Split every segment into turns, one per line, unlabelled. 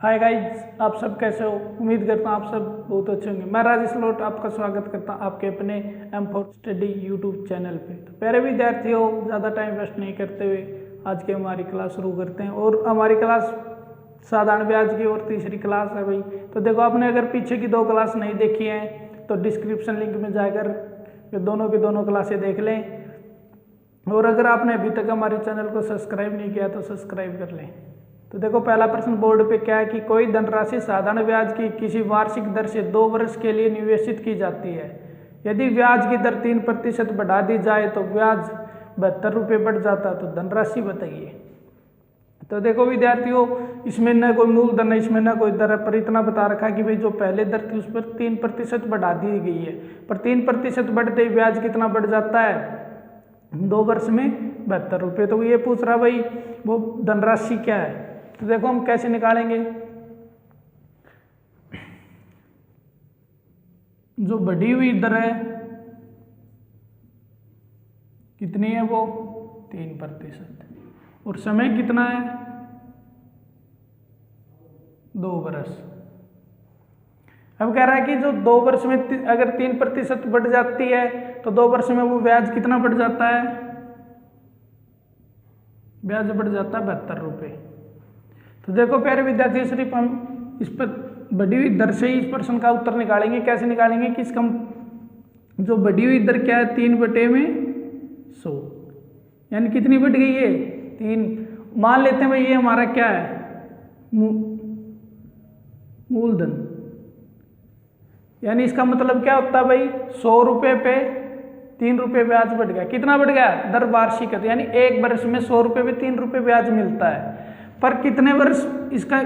Hi guys, आप सब कैसे हो। उम्मीद करता हूँ आप सब बहुत अच्छे होंगे। मैं राजेश लोट आपका स्वागत करता हूँ आपके अपने M4 स्टडी यूट्यूब चैनल पे। तो प्यारे विद्यार्थियों, ज़्यादा टाइम वेस्ट नहीं करते हुए आज की हमारी क्लास शुरू करते हैं। और हमारी क्लास साधारण ब्याज की और तीसरी क्लास है भाई। तो देखो, आपने अगर पीछे की दो क्लास नहीं देखी हैं तो डिस्क्रिप्शन लिंक में जाकर ये दोनों की दोनों क्लासें देख लें। और अगर आपने अभी तक हमारे चैनल को सब्सक्राइब नहीं किया तो सब्सक्राइब कर लें। तो देखो, पहला प्रश्न बोर्ड पे क्या है कि कोई धनराशि साधारण ब्याज की किसी वार्षिक दर से 2 वर्ष के लिए निवेशित की जाती है। यदि ब्याज की दर 3% बढ़ा दी जाए तो ब्याज 72 रुपये बढ़ जाता, तो धनराशि बताइए। तो देखो विद्यार्थियों, इसमें न कोई मूलधन है, इसमें न कोई दर है, पर इतना बता रखा है कि भाई जो पहले दर थी उस पर 3% बढ़ा दी गई है। पर 3% बढ़ते ही ब्याज कितना बढ़ जाता है? 2 वर्ष में 72 रुपये। तो ये पूछ रहा भाई वो धनराशि क्या है। तो देखो हम कैसे निकालेंगे। जो बढ़ी हुई दर है कितनी है? वो 3%। और समय कितना है? 2 वर्ष। अब कह रहा है कि जो 2 वर्ष में अगर 3% बढ़ जाती है तो 2 वर्ष में वो ब्याज कितना बढ़ जाता है? ब्याज बढ़ जाता है 72 रुपये। तो देखो प्यारे विद्यार्थी, सिर्फ हम इस पर बढ़ी हुई दर से ही इस प्रश्न का उत्तर निकालेंगे। कैसे निकालेंगे कि इसका जो बढ़ी हुई दर क्या है? 3/100। यानी कितनी बढ़ गई है? 3। मान लेते हैं भाई ये हमारा क्या है? मूलधन। यानी इसका मतलब क्या होता है भाई? 100 रुपये पे 3 रुपये ब्याज बढ़ गया। कितना बढ़ गया? दर वार्षिक है, यानी 1 वर्ष में 100 रुपये पे 3 रुपये ब्याज मिलता है। पर कितने वर्ष? इसका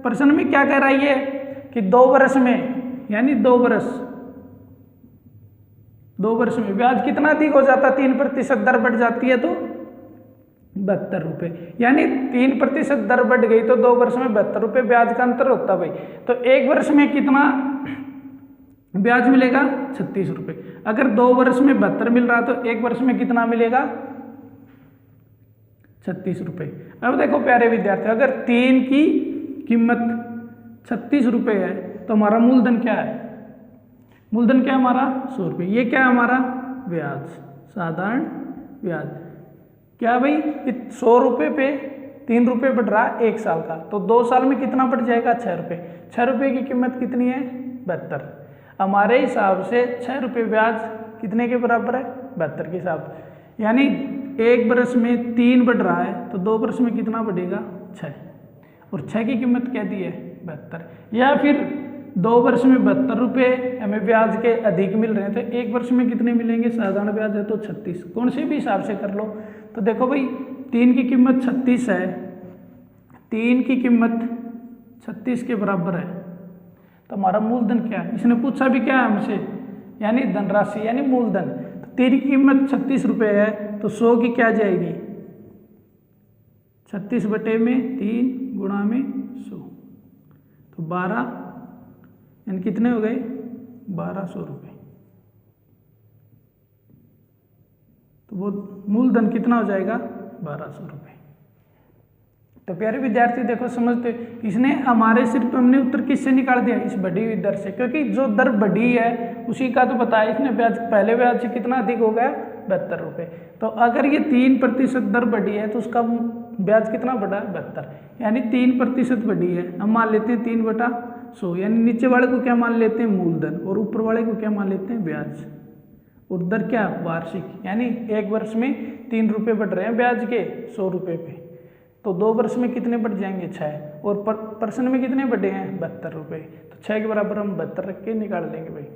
प्रश्न में क्या कह रहा है कि 2 वर्ष में, यानी 2 वर्ष, 2 वर्ष में ब्याज कितना अधिक हो जाता? 3% दर बढ़ जाती है तो 72 रुपये। यानी 3% दर बढ़ गई तो 2 वर्ष में 72 रुपये ब्याज का अंतर होता भाई। तो 1 वर्ष में कितना ब्याज मिलेगा? 36 रुपये। अगर 2 वर्ष में 72 मिल रहा तो 1 वर्ष में कितना मिलेगा? 36 रुपये। अब देखो प्यारे विद्यार्थी, अगर 3 की कीमत 36 रुपये है तो हमारा मूलधन क्या है? मूलधन क्या है हमारा? 100 रुपये। ये क्या है हमारा? ब्याज, साधारण ब्याज। क्या भाई? 100 रुपये पे 3 रुपये बढ़ रहा है 1 साल का, तो 2 साल में कितना बढ़ जाएगा? 6 रुपये। 6 रुपये की कीमत कितनी है? 72। हमारे हिसाब से 6 रुपये ब्याज कितने के बराबर है? 72 के हिसाब से। यानी 1 वर्ष में 3 बढ़ रहा है तो 2 वर्ष में कितना बढ़ेगा? 6। और 6 की कीमत क्या दी है? 72। या फिर 2 वर्ष में 72 रुपये हमें ब्याज के अधिक मिल रहे हैं तो 1 वर्ष में कितने मिलेंगे? साधारण ब्याज है तो 36। कौन से भी हिसाब से कर लो। तो देखो भाई, 3 की कीमत 36 है, 3 की कीमत 36 के बराबर है, तो हमारा मूलधन क्या है? इसने पूछा भी क्या है हमसे? यानी धनराशि, यानी मूलधन। तो 3 की कीमत 36 रुपये है तो 100 की क्या जाएगी? 36/3 गुणा में 100, तो 12, यानी कितने हो गए? 1200 रुपये। तो वो मूलधन कितना हो जाएगा? 1200 रुपये। तो प्यारे विद्यार्थी देखो, समझते, इसने हमारे सिर्फ हमने उत्तर किससे निकाल दिया? इस बढ़ी हुई दर से, क्योंकि जो दर बढ़ी है उसी का तो बताया इसने। ब्याज पहले ब्याज से कितना अधिक हो गया? 72 रुपये। तो अगर ये 3% दर बढ़ी है तो उसका ब्याज कितना बढ़ा? 72। यानी 3% बढ़ी है। हम मान लेते हैं 3/100, यानी नीचे वाले को क्या मान लेते हैं? मूलधन। और ऊपर वाले को क्या मान लेते हैं? ब्याज। और दर क्या? वार्षिक। यानी 1 वर्ष में 3 रुपये बढ़ रहे हैं ब्याज के 100 रुपये पे, तो 2 वर्ष में कितने बढ़ जाएंगे? 6। और प्रश्न में कितने बढ़े हैं? 72 रुपये। तो 6 के बराबर हम 72 रख के निकाल लेंगे भाई।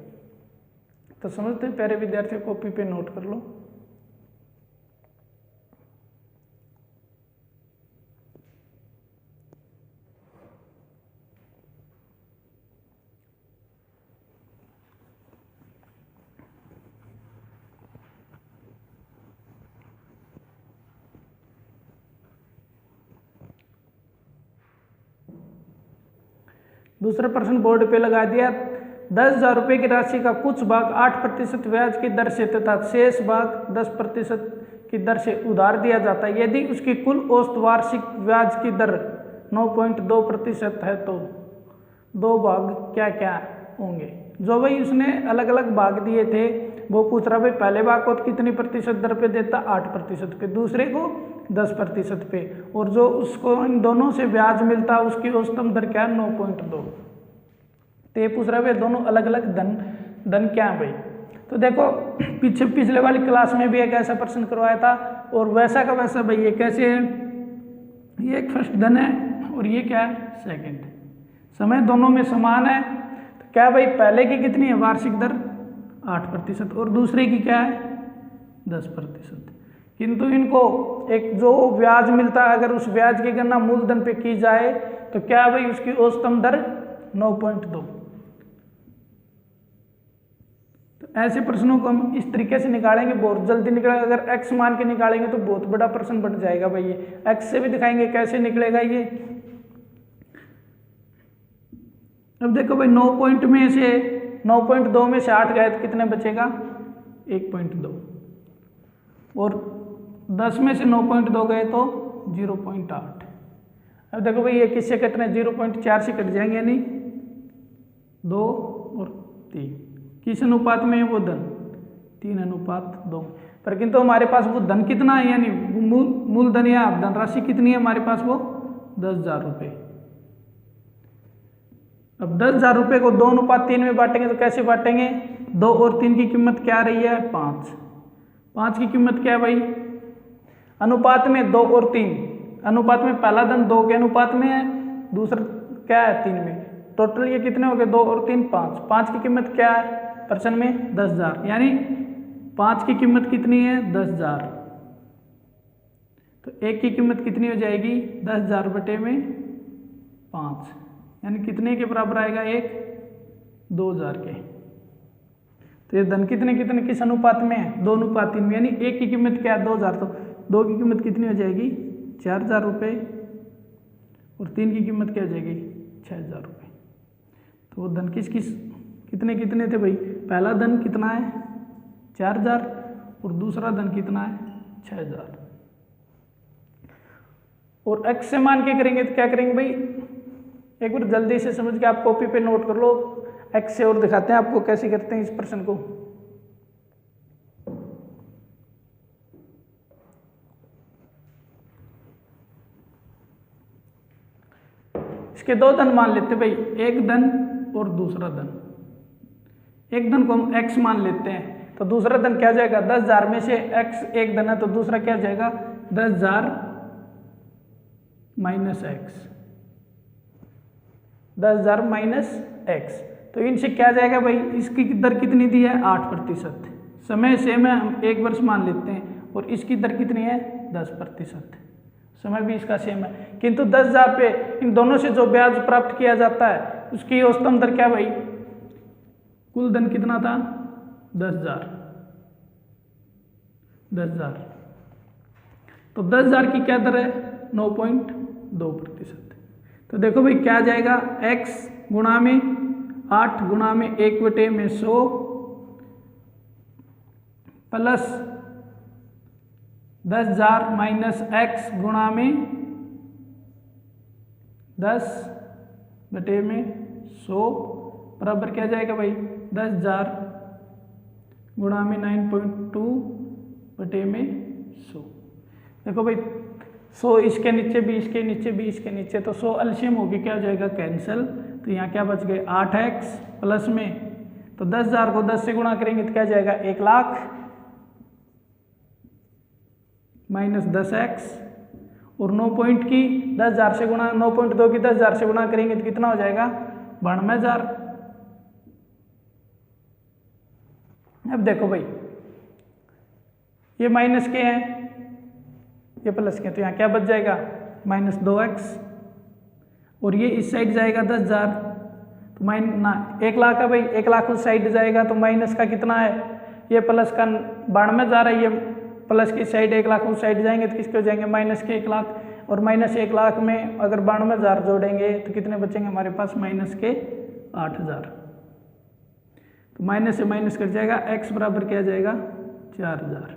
तो समझते हैं प्यारे विद्यार्थियों, कॉपी पे नोट कर लो। दूसरा प्रश्न बोर्ड पे लगा दिया। 10,000 रुपये की राशि का कुछ भाग 8% ब्याज की दर से तथा शेष भाग 10% की दर से उधार दिया जाता है। यदि उसकी कुल औसत वार्षिक ब्याज की दर 9.2% है तो 2 भाग क्या क्या होंगे। जो भाई उसने अलग अलग भाग दिए थे वो पूछ रहा भाई पहले भाग को कितनी प्रतिशत दर पे देता, 8% पे, दूसरे को 10% पे, और जो उसको इन दोनों से ब्याज मिलता उसकी औसतम दर क्या है 9.2। तो ये पूछ रहा है भाई दोनों अलग अलग धन क्या है भाई। तो देखो पिछले वाली क्लास में भी एक ऐसा प्रश्न करवाया था और वैसा का वैसा भाई ये कैसे है, ये एक फर्स्ट धन है और ये क्या है सेकंड। समय दोनों में समान है तो क्या भाई पहले की कितनी है वार्षिक दर 8% और दूसरे की क्या है 10%। किंतु इनको एक जो ब्याज मिलता है अगर उस ब्याज की गणना मूलधन पे की जाए तो क्या भाई उसकी औसतम दर 9.2। तो ऐसे प्रश्नों को हम इस तरीके से निकालेंगे, बहुत जल्दी निकलेगा। अगर x मान के निकालेंगे तो बहुत बड़ा प्रश्न बन जाएगा भाई। ये x से भी दिखाएंगे कैसे निकलेगा ये। अब देखो भाई 9.2 में से 8 गए तो कितने बचेगा 1.2 और 10 में से 9.2 गए तो 0.8। अब देखो भाई ये किससे कट रहे हैं 0.4 से कट जाएंगे, यानी 2 और 3। किस अनुपात में है वो धन 3:2 पर, किंतु हमारे पास वो धन कितना है यानी मूलधन या धनराशि कितनी है हमारे पास वो 10,000 रुपये। अब 10,000 रुपये को 2:3 में बांटेंगे तो कैसे बांटेंगे, 2 और 3 की कीमत क्या रही है 5। 5 की कीमत क्या है भाई अनुपात में 2 और 3, अनुपात में पहला धन 2 के अनुपात में है, दूसरा क्या है 3 में, टोटल ये कितने हो गए 2 और 3 5। 5 की कीमत क्या है प्रश्न में 10,000, यानी 5 की कीमत कितनी है 10,000। तो 1 की कीमत कितनी हो जाएगी 10,000 बटे में 5, यानी कितने के बराबर आएगा 1 2,000 के। तो ये धन कितने किस अनुपात में है 2:3 में, यानी 1 की कीमत क्या है 2,000 तो 2 की कीमत कितनी हो जाएगी 4,000 रुपये और 3 की कीमत क्या हो जाएगी 6,000 रुपये। तो वो धन कितने थे भाई, पहला धन कितना है 4,000 और दूसरा धन कितना है 6,000। और x से मान के करेंगे तो क्या करेंगे भाई, एक बार जल्दी से समझ के आप कॉपी पे नोट कर लो। x से और दिखाते हैं आपको कैसे करते हैं इस प्रश्न को। इसके 2 धन मान लेते हैं भाई, एक धन और दूसरा धन। एक धन को हम x मान लेते हैं तो दूसरा धन क्या जाएगा 10,000 में से x एक धन है तो दूसरा क्या जाएगा 10,000 माइनस x, 10,000 माइनस x। तो इनसे क्या जाएगा भाई, इसकी दर कितनी दी है 8%, समय सेम है हम 1 वर्ष मान लेते हैं, और इसकी दर कितनी है 10%, समय भी इसका सेम है। किंतु 10,000 पे इन दोनों से जो ब्याज प्राप्त किया जाता है उसकी औसतम दर क्या भाई, कुल धन कितना था 10,000, तो 10,000 की क्या दर है 9.2%। तो देखो भाई क्या जाएगा x गुणा में 8 गुणा में 1/100 प्लस 10,000 माइनस x गुणा में 10/100 बराबर क्या जाएगा भाई 10,000 गुणा में 9.2/100। देखो भाई 100 इसके नीचे भी, इसके नीचे भी, इसके नीचे, तो 100 एलसीएम होगी क्या हो जाएगा कैंसिल। तो यहाँ क्या बच गए 8x प्लस में, तो 10,000 को 10 से गुणा करेंगे तो क्या जाएगा 1,00,000 माइनस 10x, और 9 पॉइंट की 10,000 से गुणा 9.2 की 10,000 से गुणा करेंगे तो कितना हो जाएगा 92,000। अब देखो भाई ये माइनस के हैं ये प्लस के, तो यहाँ क्या बच जाएगा -2x, और ये इस साइड जाएगा 10,000 तो 1,00,000 है भाई, 1,00,000 उस साइड जाएगा तो माइनस का कितना है, ये प्लस का 92,000 है, ये प्लस की साइड 1,00,000 उस साइड जाएंगे तो किसके हो जाएंगे माइनस के 1,00,000, और माइनस 1,00,000 में अगर 92,000 जोड़ेंगे तो कितने बचेंगे हमारे पास माइनस के 8,000। तो माइनस से माइनस कट जाएगा, x बराबर क्या जाएगा 4,000।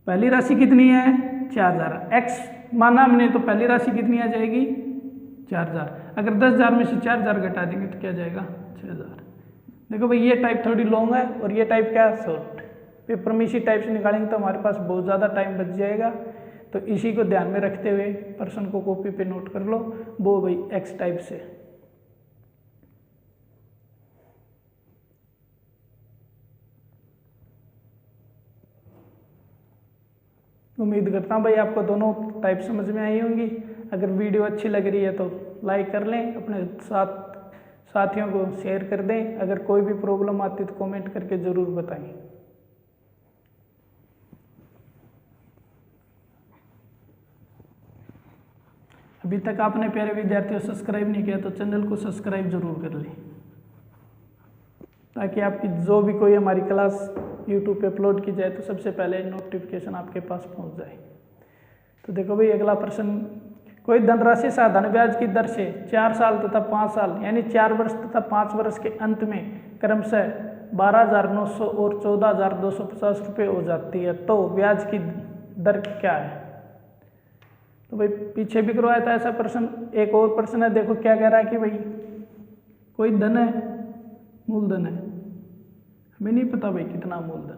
पहली राशि कितनी है 4000। एक्स माना हमने तो पहली राशि कितनी आ जाएगी 4000। अगर 10,000 में से 4000 घटा देंगे तो क्या जाएगा 6000। देखो भाई ये टाइप थोड़ी लॉन्ग है और ये टाइप क्या है शॉर्ट। पेपर में इसी टाइप से निकालेंगे तो हमारे पास बहुत ज़्यादा टाइम बच जाएगा। तो इसी को ध्यान में रखते हुए प्रश्न को कॉपी पे नोट कर लो। वो भाई एक्स टाइप से। उम्मीद करता हूँ भाई आपको दोनों टाइप समझ में आई होंगी। अगर वीडियो अच्छी लग रही है तो लाइक कर लें, अपने साथियों को शेयर कर दें। अगर कोई भी प्रॉब्लम आती तो कमेंट करके ज़रूर बताएं। अभी तक आपने प्यारे विद्यार्थियों सब्सक्राइब नहीं किया तो चैनल को सब्सक्राइब जरूर कर लें, ताकि आपकी जो भी कोई हमारी क्लास यूट्यूब पे अपलोड की जाए तो सबसे पहले नोटिफिकेशन आपके पास पहुंच जाए। तो देखो भाई अगला प्रश्न, कोई धनराशि साधारण ब्याज की दर से 4 साल तथा 5 साल यानी 4 वर्ष तथा 5 वर्ष के अंत में क्रमशः 12,900 और 14,250 रुपये हो जाती है, तो ब्याज की दर क्या है। तो भाई पीछे भी करवाया था ऐसा प्रश्न। एक और प्रश्न है, देखो क्या कह रहा है कि भाई कोई धन है, मूलधन है, हमें नहीं पता भाई कितना मूलधन।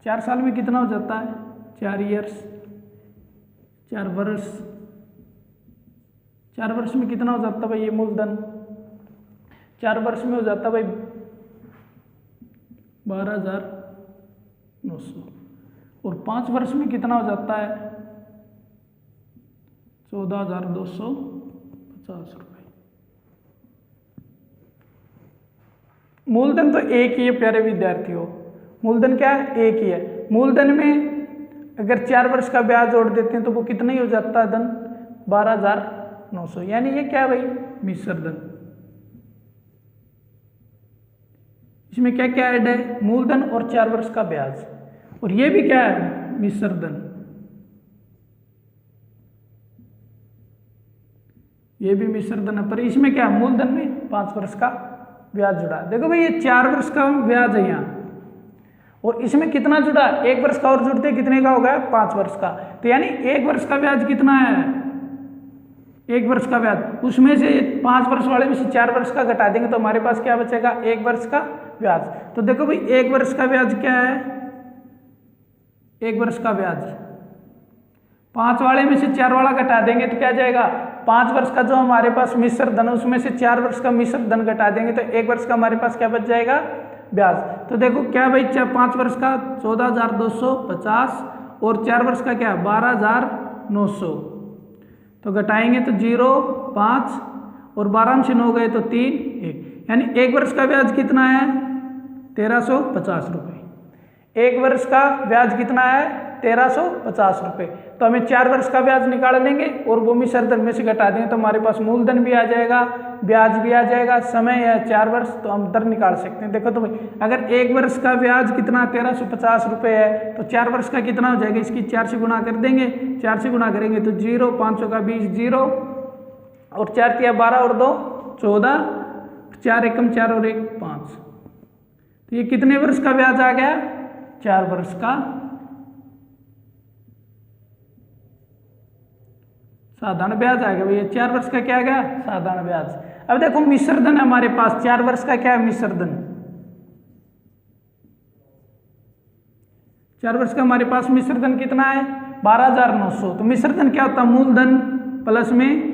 4 साल में कितना हो जाता है 4 ईयर्स, 4 वर्ष, 4 वर्ष में कितना हो जाता भाई ये मूलधन। 4 वर्ष में हो जाता भाई 12,900 और 5 वर्ष में कितना हो जाता है 14,250 रुपये। मूलधन तो एक ही है प्यारे विद्यार्थियों, मूलधन क्या है एक ही है। मूलधन में अगर 4 वर्ष का ब्याज जोड़ देते हैं तो वो कितना ही हो जाता है धन 12,900, यानी ये क्या है भाई मिश्र धन। इसमें क्या क्या ऐड है, मूलधन और 4 वर्ष का ब्याज, और ये भी क्या है मिश्र धन, ये भी मिश्र धन है। पर इसमें क्या मूलधन में 5 वर्ष का ब्याज जुड़ा। देखो भाई ये 4 वर्ष का ब्याज है यहाँ, और इसमें कितना जुड़ा 1 वर्ष का और जुड़ते कितने का होगा 5 वर्ष का। तो यानी 1 वर्ष का ब्याज कितना है 1 वर्ष का ब्याज, उसमें से 5 वर्ष वाले में से 4 वर्ष का घटा देंगे तो हमारे पास क्या बचेगा 1 वर्ष का ब्याज। तो देखो भाई 1 वर्ष का ब्याज क्या है 1 वर्ष का ब्याज 5 वाले में से 4 वाला घटा देंगे तो क्या जाएगा 5 वर्ष का जो हमारे पास मिश्र धन उसमें से 4 वर्ष का मिश्र धन घटा देंगे तो 1 वर्ष का हमारे पास क्या बच जाएगा ब्याज। तो देखो क्या भाई 5 वर्ष का 14,250 और 4 वर्ष का क्या 12,900, तो घटाएंगे तो 0 5 और 12 में से 9 गए तो 3 1, यानी 1 वर्ष का ब्याज कितना है 1,350 रुपये। 1 वर्ष का ब्याज कितना है 1,350 रुपये। तो हमें 4 वर्ष का ब्याज निकाल लेंगे और वो मिश्र धन में से घटा देंगे तो हमारे पास मूलधन भी आ जाएगा, ब्याज भी आ जाएगा, समय है 4 वर्ष, तो हम दर निकाल सकते हैं। देखो तो भाई अगर 1 वर्ष का ब्याज कितना 1,350 रुपये है तो 4 वर्ष का कितना हो जाएगा, इसकी 4 से गुणा कर देंगे, 4 से गुणा करेंगे तो 0 500 का 20 0 और 4 तिया 12 और 2 14, 4 एकम 4 और 1 5, तो ये कितने वर्ष का ब्याज आ गया 4 वर्ष का साधारण ब्याज आ गया। भैया 4 वर्ष का क्या आ गया साधारण ब्याज। अब देखो मिश्र धन हमारे पास 4 वर्ष का क्या है मिश्र धन, 4 वर्ष का हमारे पास मिश्र धन कितना है 12,900। तो मिश्र धन क्या होता है मूलधन प्लस में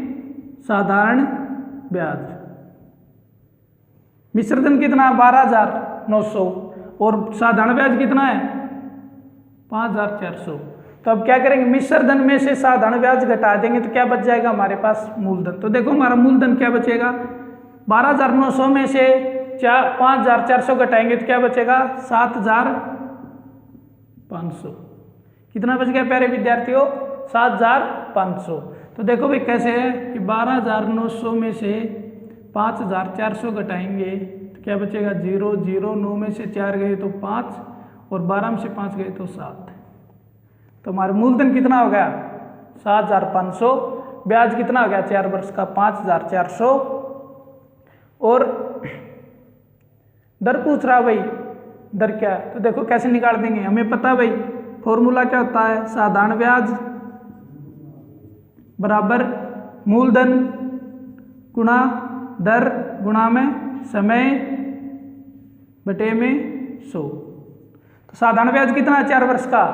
साधारण ब्याज। मिश्र धन कितना है 12,900 और साधारण ब्याज कितना है 5,400। तो अब क्या करेंगे मिश्र धन में से साधारण ब्याज घटा देंगे तो क्या बच जाएगा हमारे पास मूलधन। तो देखो हमारा मूलधन क्या बचेगा 12,900 में से 5,400 घटाएंगे तो क्या बचेगा 7,500। कितना बच गया प्यारे विद्यार्थियों 7,500। तो देखो भाई कैसे है कि 12,900 में से 5,400 घटाएंगे तो क्या बचेगा 0 0, 9 में से 4 गए तो 5 और 12 में से 5 गए तो 7। तो हमारा मूलधन कितना हो गया 7,500, ब्याज कितना हो गया 4 वर्ष का 5,400 और दर पूछ रहा भाई दर क्या। तो देखो कैसे निकाल देंगे, हमें पता भाई फॉर्मूला क्या होता है, साधारण ब्याज बराबर मूलधन गुणा दर गुणा में समय बटे में 100। तो साधारण ब्याज कितना है 4 वर्ष का,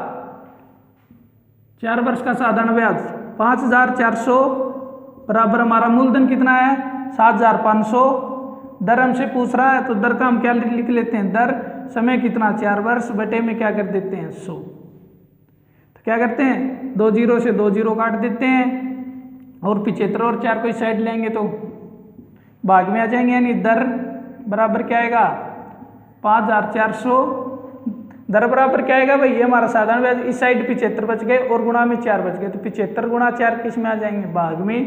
4 वर्ष का साधारण ब्याज 5400 बराबर हमारा मूलधन कितना है 7500। दर हमसे पूछ रहा है तो दर का हम क्या लिख लेते हैं, दर समय कितना 4 वर्ष बटे में क्या कर देते हैं 100। तो क्या करते हैं 2 जीरो से 2 जीरो काट देते हैं और 75 और 4 को इस साइड लेंगे तो भाग में आ जाएंगे, यानी दर बराबर क्या आएगा 5400। दर बराबर क्या आएगा भाई, ये हमारा साधारण ब्याज, इस साइड 75 बच गए और गुणा में 4 बच गए, तो 75 गुणा 4 किस में आ जाएंगे भाग में,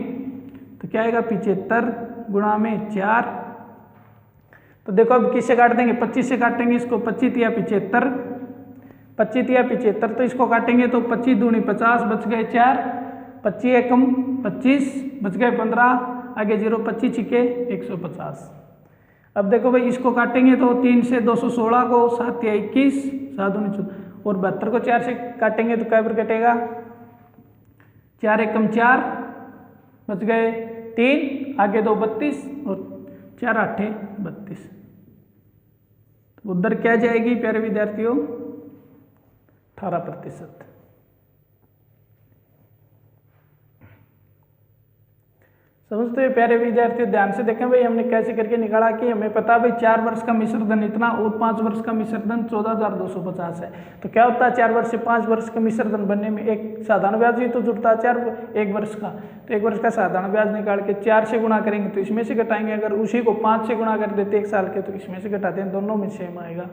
तो क्या आएगा 75 गुणा में 4। तो देखो अब किससे काट देंगे, 25 से काटेंगे इसको, 25 या 75, 25 या 75, तो इसको काटेंगे तो 25 दूनी 50 बच गए 4, 25 एकम 25 बच गए 15, आगे 0, 25 छिके 150। अब देखो भाई इसको काटेंगे तो 3 से 216 को 7 या 21, 7 दूनी 14 और 72 को 4 से काटेंगे तो क्या पर कटेगा 4 एकम 4 बच गए 3, आगे 2 32 और 4 8 32। उधर क्या जाएगी प्यारे विद्यार्थियों 18%। समझते हैं प्यारे विद्यार्थियों, ध्यान से देखें भाई हमने कैसे करके निकाला कि हमें पता भाई 4 वर्ष का मिश्र धन इतना और 5 वर्ष का मिश्र धन 14250 है। तो क्या होता है 4 वर्ष से 5 वर्ष का मिश्र धन बनने में एक साधारण ब्याज ही तो जुड़ता है 1 वर्ष का, तो 1 वर्ष का साधारण ब्याज निकाल के 4 से गुणा करेंगे तो इसमें से घटाएंगे, अगर उसी को 5 से गुणा कर देते 1 साल के तो इसमें से घटाते हैं, दोनों में सेम आएगा।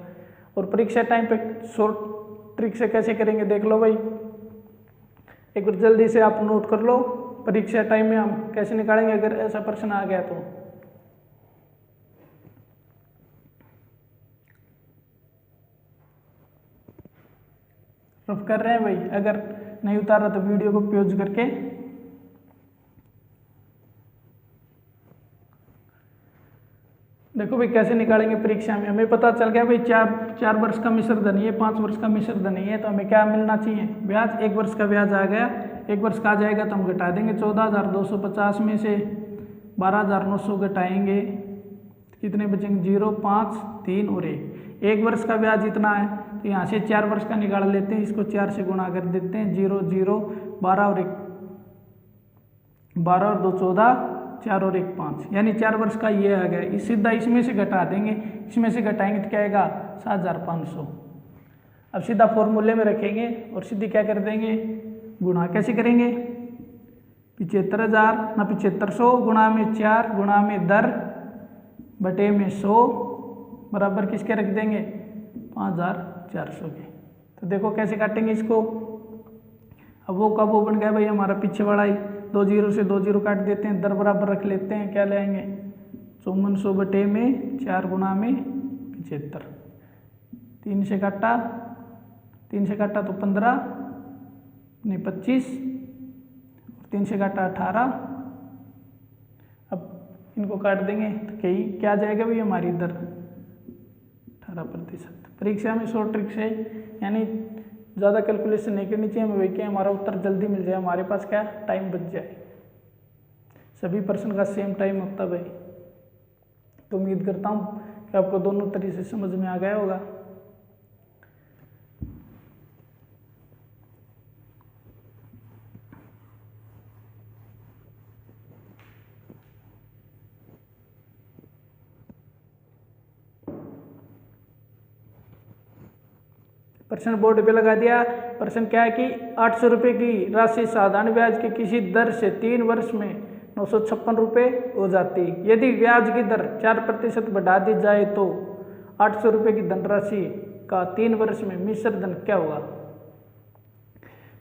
और परीक्षा टाइम पे शॉर्ट ट्रिक से कैसे करेंगे देख लो भाई, एक बार जल्दी से आप नोट कर लो, परीक्षा टाइम में हम कैसे निकालेंगे अगर ऐसा प्रश्न आ गया तो। रफ कर रहे हैं भाई, अगर नहीं उतारा तो वीडियो को पॉज करके देखो भाई कैसे निकालेंगे परीक्षा में। हमें पता चल गया भाई 4 वर्ष का मिश्र धन है, 5 वर्ष का मिश्र धन है, तो हमें क्या मिलना चाहिए ब्याज, 1 वर्ष का ब्याज आ गया, 1 वर्ष का आ जाएगा तो हम घटा देंगे 14250 में से 12900 घटाएंगे, कितने बचेंगे 0 5 3 और 1 वर्ष का ब्याज इतना है तो यहाँ से 4 वर्ष का निकाल लेते हैं, इसको 4 से गुणा कर देते हैं, 0 0 12 और 1 12 और 2 14 4 और 1 5, यानी 4 वर्ष का ये आ गया। इस सीधा इसमें से घटा देंगे, इसमें से घटाएंगे तो क्या आएगा 7500। अब सीधा फॉर्मूले में रखेंगे और सीधी क्या कर देंगे गुणा, कैसे करेंगे 75000 ना 7500 गुणा में 4 गुणा में दर बटे में 100 बराबर किसके रख देंगे 5400 के। तो देखो कैसे काटेंगे इसको, अब वो का वो बन गया भाई हमारा पीछे वाला ही, 2 जीरो से 2 जीरो काट देते हैं, दर बराबर रख लेते हैं, क्या ले आएंगे 5400 बटे में 4 गुणा में 75, 3 से काटा तो 15 नहीं 25 और 3 से काटा 18। अब इनको काट देंगे तो क्या आ जाएगा भाई हमारी दर 18%। परीक्षा में शॉर्ट ट्रिक से यानी ज़्यादा कैलकुलेशन नहीं करनी चाहिए हमें, क्या हमारा उत्तर जल्दी मिल जाए, हमारे पास क्या टाइम बच जाए। सभी प्रश्न का सेम टाइम होता है भाई। तो उम्मीद करता हूँ कि आपको दोनों तरीके से समझ में आ गया होगा। प्रश्न बोर्ड पे लगा दिया। प्रश्न क्या है कि 800 रुपये की राशि साधारण ब्याज की किसी दर से 3 वर्ष में 956 रुपये हो जाती। यदि ब्याज की दर 4% बढ़ा दी जाए तो 800 रुपये की धनराशि का 3 वर्ष में मिश्र धन क्या होगा।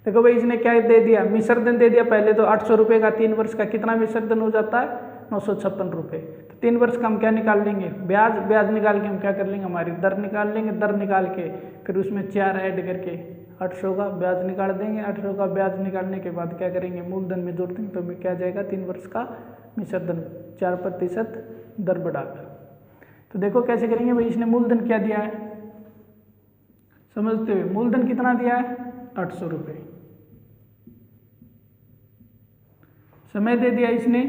देखो भाई इसने क्या दे दिया, मिश्र धन दे दिया। पहले तो 800 रुपये का 3 वर्ष का कितना मिश्र धन हो जाता है 956 रुपये। तो 3 वर्ष का हम क्या निकाल लेंगे ब्याज निकाल के हम क्या कर लेंगे हमारी दर निकाल लेंगे। दर निकाल के फिर उसमें 4 ऐड करके 800 का ब्याज निकाल देंगे। 800 का ब्याज निकालने के बाद क्या करेंगे मूलधन में जोड़ देंगे तो हमें क्या जाएगा 3 वर्ष का मिश्र धन 4% दर बढ़ाकर। तो देखो कैसे करेंगे भाई, इसने मूलधन क्या दिया है समझते हुए। मूलधन कितना दिया है 800 रुपये। समय दे दिया इसने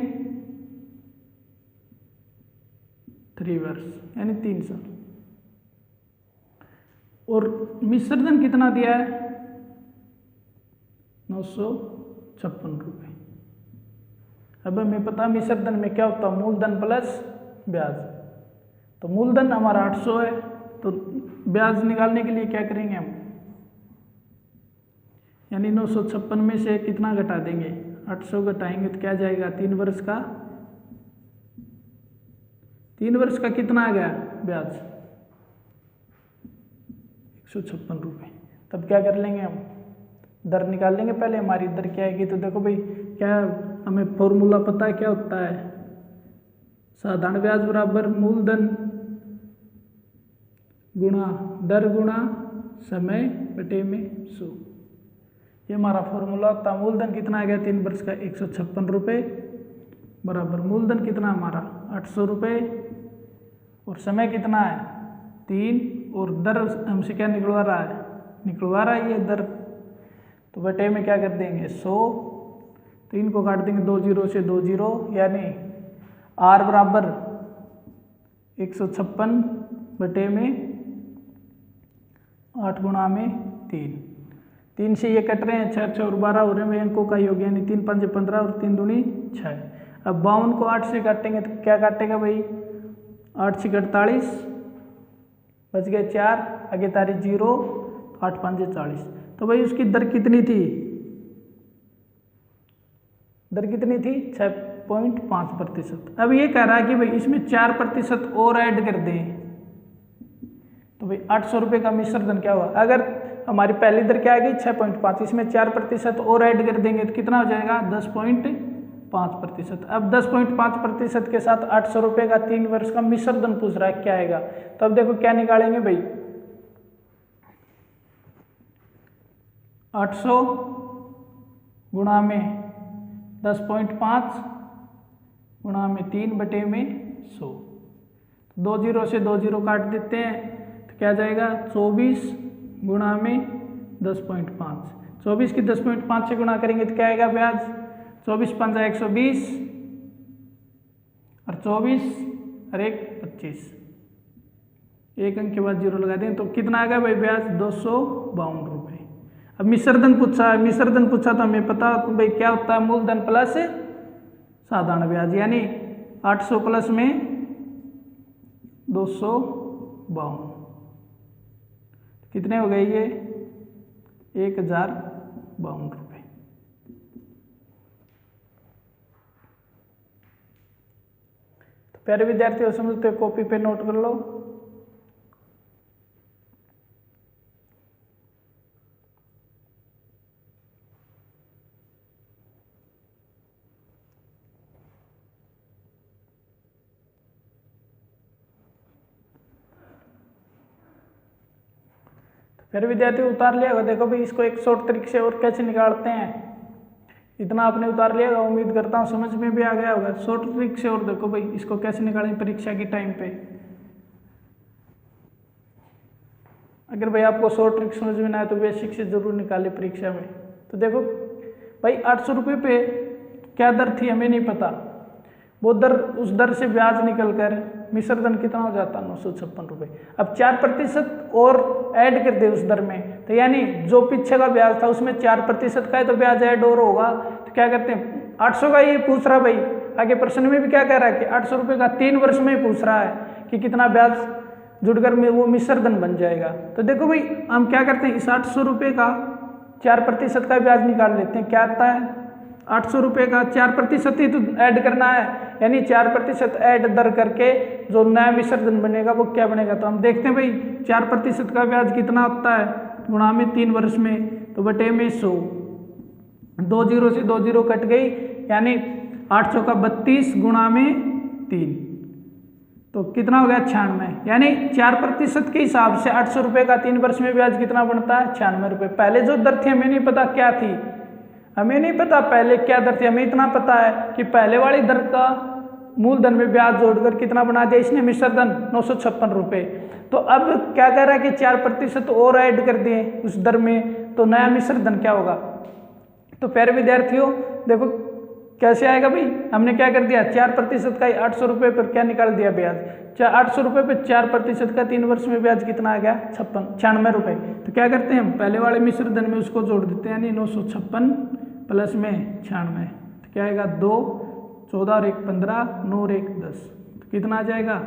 3 वर्ष यानी 3 साल। और मिश्र धन कितना दिया है 956 रुपये। अब हमें पता मिश्र धन में क्या होता है मूलधन प्लस ब्याज। तो मूलधन हमारा 800 है तो ब्याज निकालने के लिए क्या करेंगे हम, यानी 956 में से कितना घटा देंगे 800 घटाएंगे तो क्या जाएगा 3 वर्ष का। 3 वर्ष का कितना आ गया ब्याज 156 रुपये। तब क्या कर लेंगे हम दर निकाल लेंगे। पहले हमारी दर क्या आएगी, तो देखो भाई क्या हमें फॉर्मूला पता है क्या होता है, साधारण ब्याज बराबर मूलधन गुणा दर गुणा समय बटे में 100। ये हमारा फॉर्मूला होता है। मूलधन कितना आ गया 3 वर्ष का 156 रुपये बराबर मूलधन कितना हमारा 800 रुपये और समय कितना है 3 और दर हमसे क्या निकलवा रहा है ये दर। तो बटे में क्या कर देंगे 100, 3 को काट देंगे 2 जीरो से 2 जीरो, यानी R बराबर 156 बटे में 8 गुणा में 3 से ये कट रहे हैं 6 और 12 हो रहे हैं अंकों का योग, यानी 3 5 15 और 3 दूनी 6। अब 52 को 8 से काटेंगे तो क्या काटेगा भाई 8 से 48 बच गए 4, आगे तारीख 0, 8 5 40। तो भाई उसकी दर कितनी थी 6.5%। अब ये कह रहा है कि भाई इसमें 4% और ऐड कर दें। तो भाई 800 रुपये का मिश्र धन क्या हुआ, अगर हमारी पहली दर क्या आएगी 6.5, इसमें 4% और ऐड कर देंगे तो कितना हो जाएगा 10.5%। अब 10.5% के साथ 800 रुपये का 3 वर्ष का मिश्र धन पूछ रहा है क्या आएगा। तो अब देखो क्या निकालेंगे भाई 800 गुणा में 10.5 गुणा में 3 बटे में 100। 2 जीरो से 2 जीरो काट देते हैं तो क्या जाएगा 24 गुणा में 10.5। 24 की 10.5 से गुणा करेंगे तो क्या आएगा ब्याज 24 5 120 और 24 और 1 25, एक अंक के बाद 0 लगा दें तो कितना आएगा भाई ब्याज 252 रुपये। अब मिश्र धन पूछा तो हमें पता भाई क्या होता है मूलधन प्लस साधारण ब्याज, यानी 800 प्लस में 252 कितने हो गए ये 1052 रुपये। तो प्यारे विद्यार्थियों समझते हो कॉपी पे नोट कर लो। फिर विद्यार्थी उतार लिया होगा। देखो भाई इसको एक शॉर्ट तरीके से और कैसे निकालते हैं, इतना आपने उतार लिया होगा, उम्मीद करता हूँ समझ में भी आ गया होगा। शॉर्ट ट्रिक से और देखो भाई इसको कैसे निकालें परीक्षा के टाइम पे। अगर भाई आपको शॉर्ट ट्रिक समझ में ना आए तो बेसिक से जरूर निकाले परीक्षा में। तो देखो भाई 800 रुपये पे क्या दर थी हमें नहीं पता, वो दर उस दर से ब्याज निकल कर मिश्र धन कितना हो जाता 956 रुपये। अब 4% और ऐड कर दे उस दर में, तो यानी जो पीछे का ब्याज था उसमें 4% का है तो ब्याज ऐड और होगा। तो क्या करते हैं 800 का ये पूछ रहा भाई, आगे प्रश्न में भी क्या कह रहा है कि 800 रुपये का 3 वर्ष में पूछ रहा है कि कितना ब्याज जुड़कर में वो मिश्र धन बन जाएगा। तो देखो भाई हम क्या करते हैं इस 800 रुपये का 4% का ब्याज निकाल लेते हैं। क्या आता है 800 रुपये का 4% ही तो ऐड करना है, यानी 4% ऐड दर करके जो नया मिश्र धन बनेगा वो क्या बनेगा। तो हम देखते हैं भाई 4% का ब्याज कितना होता है गुणा में 3 वर्ष में, तो बटे में 100, 2 जीरो से 2 जीरो कट गई, यानी 800 का 32 गुणा में 3 तो कितना हो गया 96, यानी 4% के हिसाब से 800 रुपये का 3 वर्ष में ब्याज कितना बनता है 96 रुपये। पहले जो दर थी हमें नहीं पता क्या थी, हमें नहीं पता पहले क्या दर थी, हमें इतना पता है कि पहले वाली दर का मूलधन में ब्याज जोड़कर कितना बना दिया इसने मिश्र धन 956 रुपये। तो अब क्या कह रहा है कि 4% और ऐड कर दिए उस दर में, तो नया मिश्र धन क्या होगा। तो प्यारे विद्यार्थियों देखो कैसे आएगा भाई, हमने क्या कर दिया 4% का 800 रुपये पर क्या निकाल दिया ब्याज, 800 रुपये पर 4% का 3 वर्ष में ब्याज कितना आ गया 96 रुपये। तो क्या करते हैं हम पहले वाले मिश्र धन में उसको जोड़ देते हैं, यानी 956 प्लस में 96, तो क्या आएगा 2, 14 और 1 15, 9 और 1 10, तो कितना आ जाएगा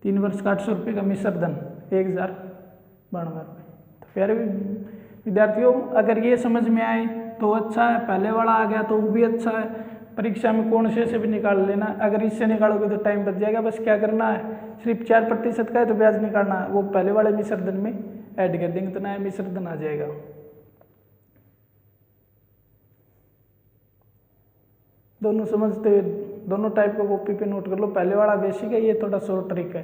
3 वर्ष का 800 रुपये का मिश्र धन 1092 रुपये। तो प्यारे विद्यार्थियों अगर ये समझ में आए तो अच्छा है, पहले वाला आ गया तो वो भी अच्छा है। परीक्षा में कौन से भी निकाल लेना, अगर इससे निकालोगे तो टाइम बच जाएगा। बस क्या करना है, सिर्फ 4% का है तो ब्याज निकालना है, वो पहले वाले मिश्र धन में ऐड कर देंगे तो नया मिश्र धन आ जाएगा। दोनों समझते हुए दोनों टाइप को कॉपी पे नोट कर लो, पहले वाला बेसिक है, ये थोड़ा शॉर्ट ट्रिक है।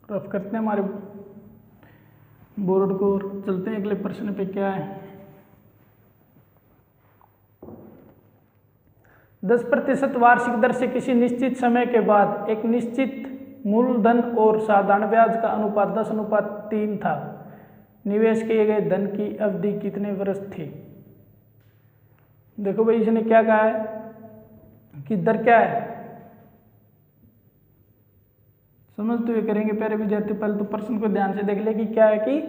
रफ करते हैं हमारे बोर्ड को और चलते हैं अगले प्रश्न पे। क्या है 10% वार्षिक दर से किसी निश्चित समय के बाद एक निश्चित मूलधन और साधारण ब्याज का अनुपात 10:3 था। निवेश किए गए धन की अवधि कितने वर्ष थी। देखो भाई इसने क्या कहा है कि दर क्या है, समझते हुए करेंगे प्यारे विद्यार्थी। पहले तो प्रश्न को ध्यान से देख ले कि क्या है कि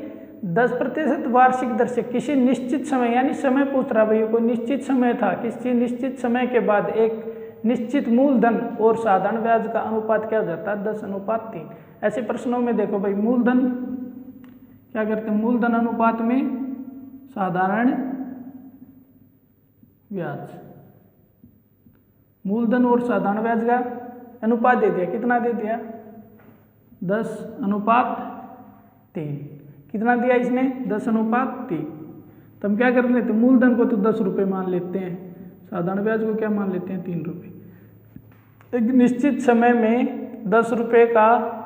10% वार्षिक दर से किसी निश्चित समय, यानी समय पूछ रहा भाई, कोई निश्चित समय था, किसी निश्चित समय के बाद एक निश्चित मूलधन और साधारण ब्याज का अनुपात क्या हो जाता है 10:3। ऐसे प्रश्नों में देखो भाई मूलधन क्या करते हैं, मूलधन अनुपात में साधारण ब्याज, मूलधन और साधारण ब्याज का अनुपात दे दिया, कितना दे दिया 10:3। कितना दिया इसने 10:3। तो हम क्या कर लेते हैं, मूलधन को तो 10 रुपये मान लेते हैं, साधारण ब्याज को क्या मान लेते हैं 3 रुपये। एक निश्चित समय में 10 रुपये का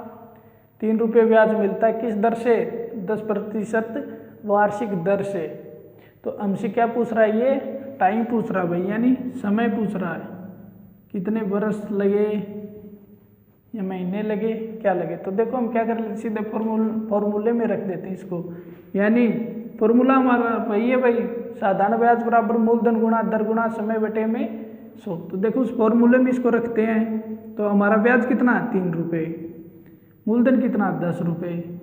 3 रुपये ब्याज मिलता है, किस दर से 10% वार्षिक दर से। तो हमसे क्या पूछ रहा है, ये टाइम पूछ रहा है भाई, यानी समय पूछ रहा है, कितने वर्ष लगे या महीने लगे क्या लगे। तो देखो हम क्या कर लेते सीधे फॉर्मूले में रख देते हैं इसको, यानी फॉर्मूला हमारा वही है भाई, साधारण ब्याज बराबर मूलधन गुणा दर गुणा समय बटे में 100। तो देखो उस फॉर्मूले में इसको रखते हैं, तो हमारा ब्याज कितना 3 रुपये, मूलधन कितना 10 रुपये,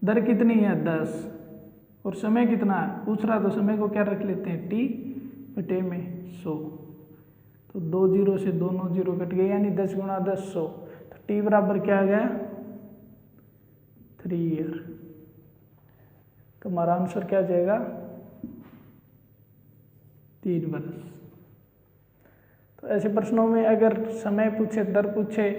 दर कितनी है 10 और समय कितना है पूछ रहा, तो समय को क्या रख लेते हैं T बटे में 100। तो 2 जीरो से दोनों जीरो कट गए, यानी 10 गुणा 10 100। तो T बराबर क्या आ गया 3 ईयर। तो हमारा आंसर क्या आ जाएगा 3 वर्ष। तो ऐसे प्रश्नों में अगर समय पूछे दर पूछे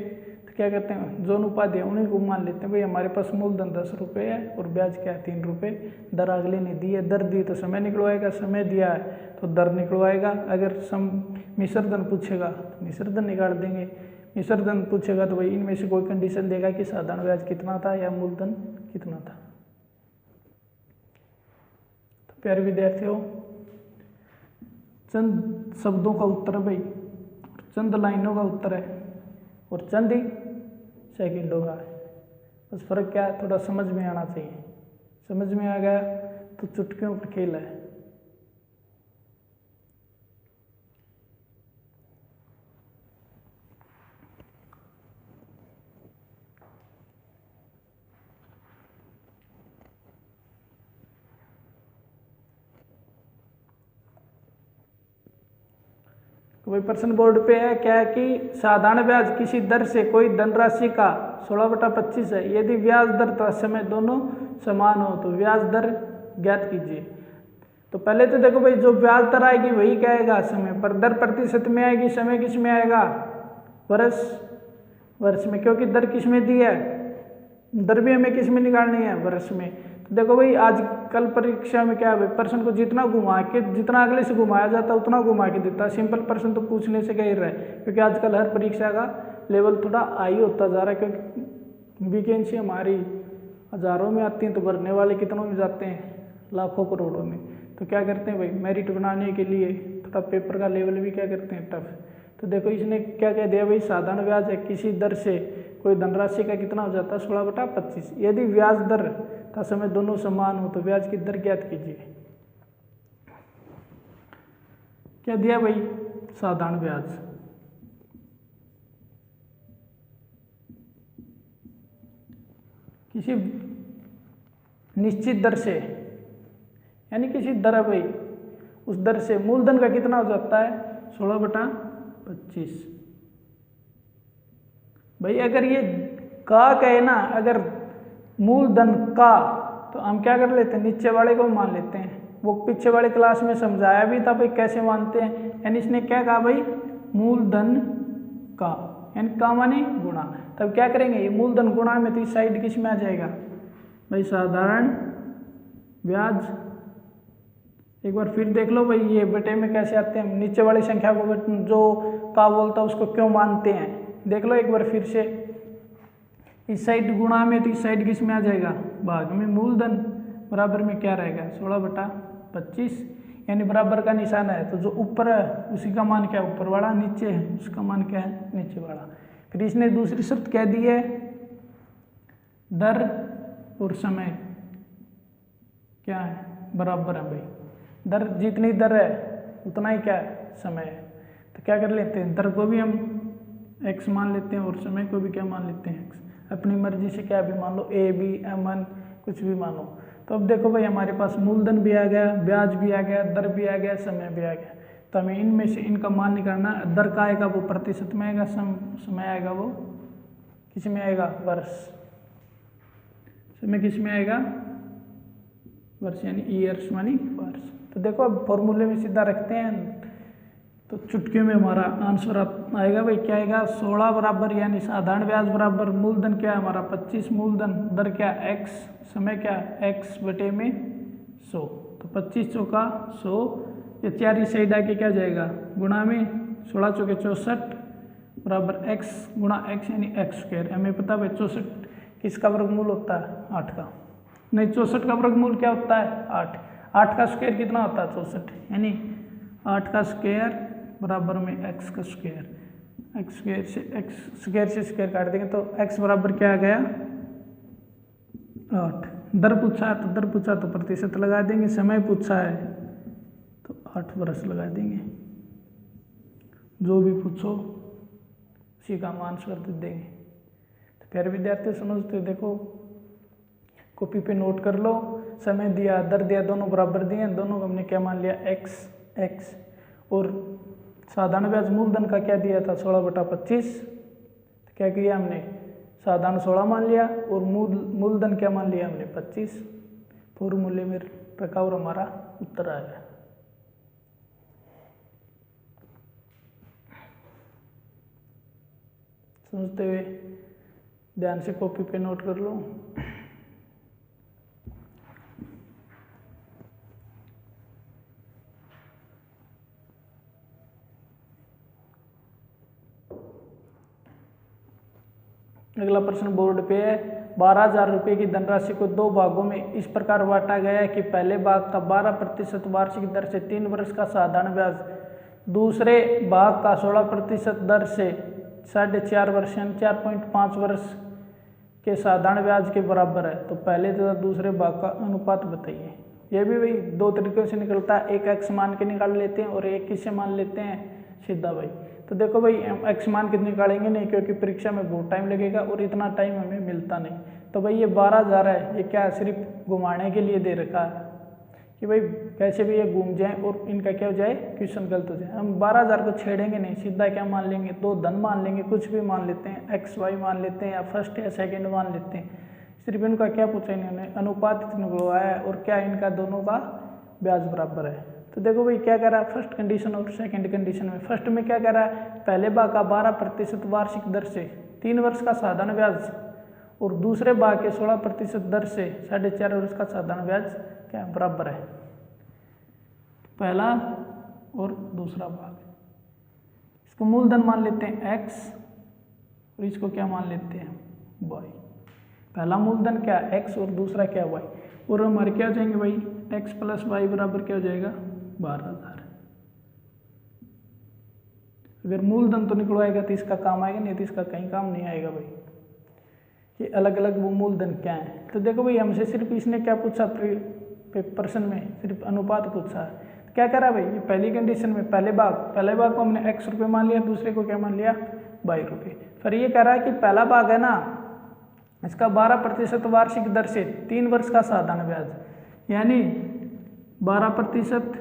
तो क्या कहते हैं, जो अनुपात है उन्हीं को मान लेते हैं भाई। हमारे पास मूलधन 10 रुपये है और ब्याज क्या है 3 रुपये, दर अगले ने दी है, दर दी तो समय निकलवाएगा, समय दिया है तो दर निकलवाएगा। अगर मिश्र धन पूछेगा तो मिश्र धन निकाल देंगे, मिश्र धन पूछेगा तो भाई इनमें से कोई कंडीशन देगा कि साधारण ब्याज कितना था या मूलधन कितना था। तो प्यारे विद्यार्थियों चंद शब्दों का उत्तर है भाई, चंद लाइनों का उत्तर है और चंद ही सेकंडों का है। बस फर्क क्या है, थोड़ा समझ में आना चाहिए। समझ में आ गया तो चुटकियों का खेल है। वही प्रश्न बोर्ड पे है क्या है कि साधारण ब्याज किसी दर से कोई धनराशि का 16/25 है, यदि ब्याज दर तथा समय दोनों समान हो तो ब्याज दर ज्ञात कीजिए। तो पहले तो देखो भाई जो ब्याज दर आएगी वही क्या आएगा समय पर, दर प्रतिशत में आएगी, समय किस में आएगा वर्ष में, क्योंकि दर किस में दी है, दर भी हमें किस में निकालनी है वर्ष में। तो देखो भाई आज कल परीक्षा में क्या है भाई, प्रश्न को जितना घुमा के जितना अगले से घुमाया जाता है उतना घुमा के देता है। सिंपल प्रश्न तो पूछने से क्या ही रहा है, क्योंकि आजकल हर परीक्षा का लेवल थोड़ा हाई होता जा रहा है, क्योंकि वैकेंसी हमारी हज़ारों में आती हैं तो भरने वाले कितनों में जाते हैं, लाखों करोड़ों में। तो क्या करते हैं भाई मेरिट बनाने के लिए थोड़ा पेपर का लेवल भी क्या करते हैं टफ। तो देखो इसने क्या कह दिया भाई, साधारण ब्याज है किसी दर से कोई धनराशि का कितना हो जाता है 16/25। यदि ब्याज दर का समय दोनों समान हो तो ब्याज की दर ज्ञात कीजिए। क्या दिया भाई, साधारण ब्याज। किसी निश्चित दर से, यानी किसी दर है भाई, उस दर से मूलधन का कितना हो जाता है 16/25। भाई अगर ये का कहे ना, अगर मूलधन का, तो हम क्या कर लेते हैं, नीचे वाले को मान लेते हैं। वो पीछे वाले क्लास में समझाया भी था भाई कैसे मानते हैं। यानी इसने क्या कहा भाई, मूलधन का, यानी का माने गुणा। तब क्या करेंगे, ये मूलधन गुणा में तो इस साइड किस में आ जाएगा भाई, साधारण ब्याज। एक बार फिर देख लो भाई, ये बटे में कैसे आते हैं, नीचे वाली संख्या को जो का बोलता है उसको क्यों मानते हैं, देख लो एक बार फिर से। इस साइड गुणा में तो इस साइड किस में आ जाएगा, भाग में। मूलधन बराबर में क्या रहेगा 16/25, यानी बराबर का निशान है तो जो ऊपर है उसी का मान क्या है ऊपर वाला, नीचे है उसका मान क्या है नीचे वाला। फिर इसने दूसरी शर्त कह दी है, दर और समय क्या है बराबर है भाई। दर जितनी दर है उतना ही क्या है समय है। तो क्या कर लेते हैं, दर को भी हम x मान लेते हैं और समय को भी क्या मान लेते हैं x। अपनी मर्जी से क्या भी मान लो, a b m1 कुछ भी मानो। तो अब देखो भाई हमारे पास मूलधन भी आ गया, ब्याज भी आ गया, दर भी आ गया, समय भी आ गया। तो हमें इनमें से इनका मान निकालना। दर का आएगा वो प्रतिशत में आएगा, समय आएगा वो किस में आएगा, वर्ष। समय किस में आएगा, वर्ष, यानी ईयर्स मानी वर्ष। तो देखो अब फॉर्मूले में सीधा रखते हैं तो चुटकी में हमारा आंसर आएगा भाई, क्या आएगा 16 बराबर, यानी साधारण ब्याज बराबर मूलधन क्या है हमारा 25, मूलधन, दर क्या x, समय क्या x बटे में 100। तो 25 चौका 100, ये चार इस साइड आके क्या जाएगा गुणा में 16 चौके 64 बराबर x गुणा x, यानी x²। हमें पता भाई 64 किसका वर्गमूल होता है 8 का, नहीं 64 का वर्गमूल क्या होता है 8। 8 का स्क्वायर कितना होता है 64, यानी 8 का स्क्वायर बराबर में x का स्क्वायर। x स्क्वायर से स्क्वायर काट देंगे तो x बराबर क्या आ गया 8। दर पूछा है तो दर पूछा तो प्रतिशत लगा देंगे, समय पूछा है तो 8 वर्ष लगा देंगे। जो भी पूछो उसी का हम आंसर दे देंगे। तो प्यारे विद्यार्थियों समझते देखो, कॉपी पे नोट कर लो। समय दिया, दर दिया, दोनों बराबर दिए, दोनों को हमने क्या मान लिया x। और साधारण ब्याज मूलधन का क्या दिया था 16/25। तो क्या किया हमने, साधारण 16 मान लिया और मूलधन क्या मान लिया हमने 25। फॉर्मूले में रखा और हमारा उत्तर आया। समझते हुए ध्यान से कॉपी पे नोट कर लो। अगला प्रश्न बोर्ड पे है, 12,000 रुपये की धनराशि को दो भागों में इस प्रकार बांटा गया है कि पहले भाग का 12% वार्षिक दर से 3 वर्ष का साधारण ब्याज, दूसरे भाग का 16% दर से 4.5 वर्ष यानी 4.5 वर्ष के साधारण ब्याज के बराबर है। तो पहले तथा दूसरे भाग का अनुपात बताइए। यह भी भाई दो तरीकों से निकलता है, एक x मान के निकाल लेते हैं और एक किससे मान लेते हैं सीधा भाई। तो देखो भाई x मान के निकालेंगे नहीं क्योंकि परीक्षा में बहुत टाइम लगेगा और इतना टाइम हमें मिलता नहीं। तो भाई ये 12,000 है, ये क्या है सिर्फ घुमाने के लिए दे रखा है कि भाई कैसे भी ये घूम जाए और इनका क्या हो जाए क्वेश्चन गलत हो जाए। हम 12,000 को छेड़ेंगे नहीं, सीधा क्या मान लेंगे, दो धन मान लेंगे, कुछ भी मान लेते हैं, एक्स वाई मान लेते हैं या फर्स्ट या सेकंड मान लेते हैं। सिर्फ इनका क्या पूछा इन्होंने, अनुपात निकलवाया है और क्या इनका दोनों का ब्याज बराबर है। तो देखो भाई क्या कह रहा है फर्स्ट कंडीशन और सेकंड कंडीशन में। फर्स्ट में क्या कह रहा है, पहले भाग का 12% वार्षिक दर से 3 वर्ष का साधारण ब्याज और दूसरे भाग के 16% दर से 4.5 वर्ष का साधारण ब्याज क्या बराबर है, पहला और दूसरा भाग। इसको मूलधन मान लेते हैं x और इसको क्या मान लेते हैं y। पहला मूलधन क्या x और दूसरा क्या y, और हमारे क्या हो जाएंगे भाई x प्लस y बराबर क्या हो जाएगा 12,000। अगर मूलधन तो निकलवाएगा तो इसका काम आएगा, नहीं तो इसका कहीं काम नहीं आएगा भाई। कि अलग अलग वो मूलधन क्या है। तो देखो भाई हमसे सिर्फ इसने क्या पूछा, प्रश्न में सिर्फ अनुपात पूछा है। क्या करा भाई, ये पहली कंडीशन में पहले भाग को हमने x रुपये मान लिया, दूसरे को क्या मान लिया, y रुपये। फिर ये कह रहा है कि पहला भाग है ना, इसका 12% वार्षिक दर से 3 वर्ष का साधारण ब्याज, यानी 12%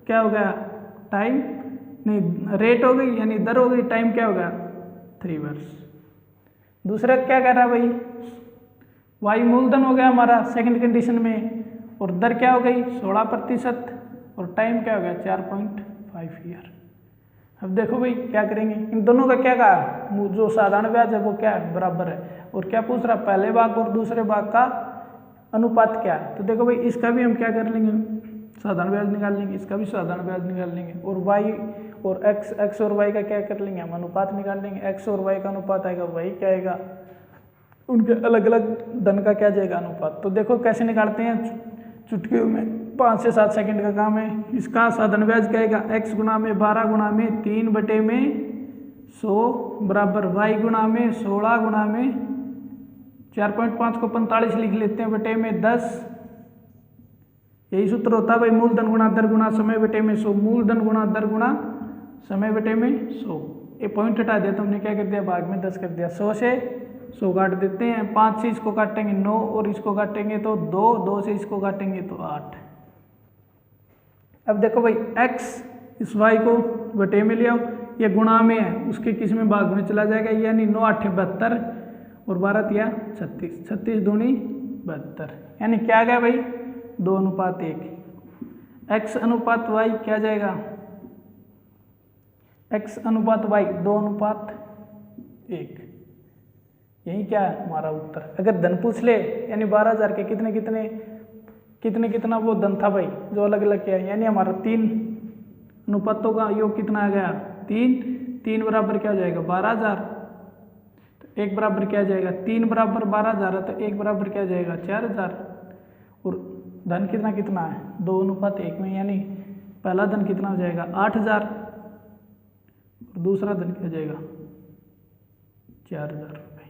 क्या हो गया, टाइम नहीं रेट हो गई, यानी दर हो गई, टाइम क्या होगा 3 वर्ष। दूसरा क्या कह रहा है भाई, y मूलधन हो गया हमारा सेकंड कंडीशन में, और दर क्या हो गई 16%, और टाइम क्या हो गया 4.5 ईयर। अब देखो भाई क्या करेंगे, इन दोनों का क्या कहा, जो साधारण ब्याज है वो क्या है, बराबर है। और क्या पूछ रहा, पहले भाग और दूसरे भाग का अनुपात क्या है। तो देखो भाई इसका भी हम क्या कर लेंगे, साधारण ब्याज निकाल लेंगे, इसका भी साधारण ब्याज निकाल लेंगे, और y और x और y का क्या कर लेंगे, हम अनुपात निकाल लेंगे। x और y का अनुपात आएगा, y क्या आएगा, उनके अलग अलग धन का क्या जाएगा अनुपात। तो देखो कैसे निकालते हैं, चुटकियों में 5 से 7 सेकंड का काम है। इसका साधारण ब्याज क्या आएगा, x गुणा में 12 गुणा में 3 बटे में 100 बराबर y गुणा में 16 गुणा में 4.5 को 45 लिख लेते हैं बटे में 10। यही सूत्र होता है भाई, मूलधन गुणा दर गुणा समय बटे में 100, मूलधन गुणा दर गुणा समय बटे में 100। ये पॉइंट हटा दिया तो हमने क्या कर दिया, भाग में 10 कर दिया। 100 से 100 काट देते हैं, 5 से इसको काटेंगे 9, और इसको काटेंगे तो 2 से इसको काटेंगे तो 8। अब देखो भाई x इस y को बटे में ले आओ, ये गुणा में है उसके किस में, भाग में चला जाएगा, यानी 9 8 72 और 12 तिया 36, 36 दूनी 72, यानी क्या गया भाई 2:1। x अनुपात y क्या जाएगा, x अनुपात y 2:1। यही क्या है हमारा उत्तर। अगर धन पूछ ले, यानी 12,000 के कितना वो धन था भाई जो अलग अलग किया, यानी हमारा 3 अनुपातों का योग कितना आ गया 3 बराबर क्या हो जाएगा 12,000, तो 1 बराबर क्या जाएगा 3 बराबर 12,000 है, तो 1 बराबर क्या जाएगा 4,000। और धन कितना है 2:1 में, यानी पहला धन कितना हो जाएगा 8,000 और दूसरा धन क्या हो जाएगा 4,000 रुपये।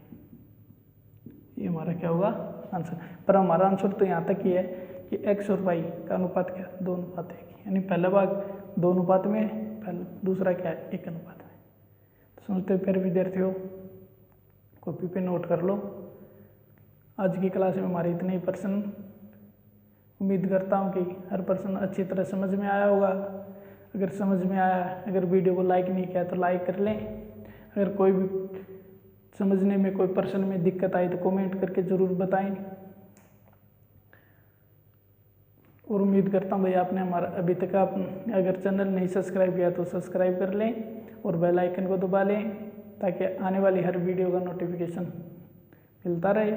ये हमारा क्या होगा आंसर। पर हमारा आंसर तो यहाँ तक ही है कि x और y का अनुपात क्या 2:1, यानी पहला भाग 2 में, दूसरा क्या है 1 में। तो समझते हो फिर विद्यार्थियों, कॉपी पे नोट कर लो। आज की क्लास में हमारे इतने ही प्रश्न, उम्मीद करता हूँ कि हर प्रश्न अच्छी तरह समझ में आया होगा। अगर समझ में आया, अगर वीडियो को लाइक नहीं किया तो लाइक कर लें। अगर कोई भी समझने में कोई प्रश्न में दिक्कत आई तो कमेंट करके ज़रूर बताएं। और उम्मीद करता हूँ भाई आपने हमारा अभी तक अगर चैनल नहीं सब्सक्राइब किया तो सब्सक्राइब कर लें और बेल आइकन को दबा लें, ताकि आने वाली हर वीडियो का नोटिफिकेशन मिलता रहे।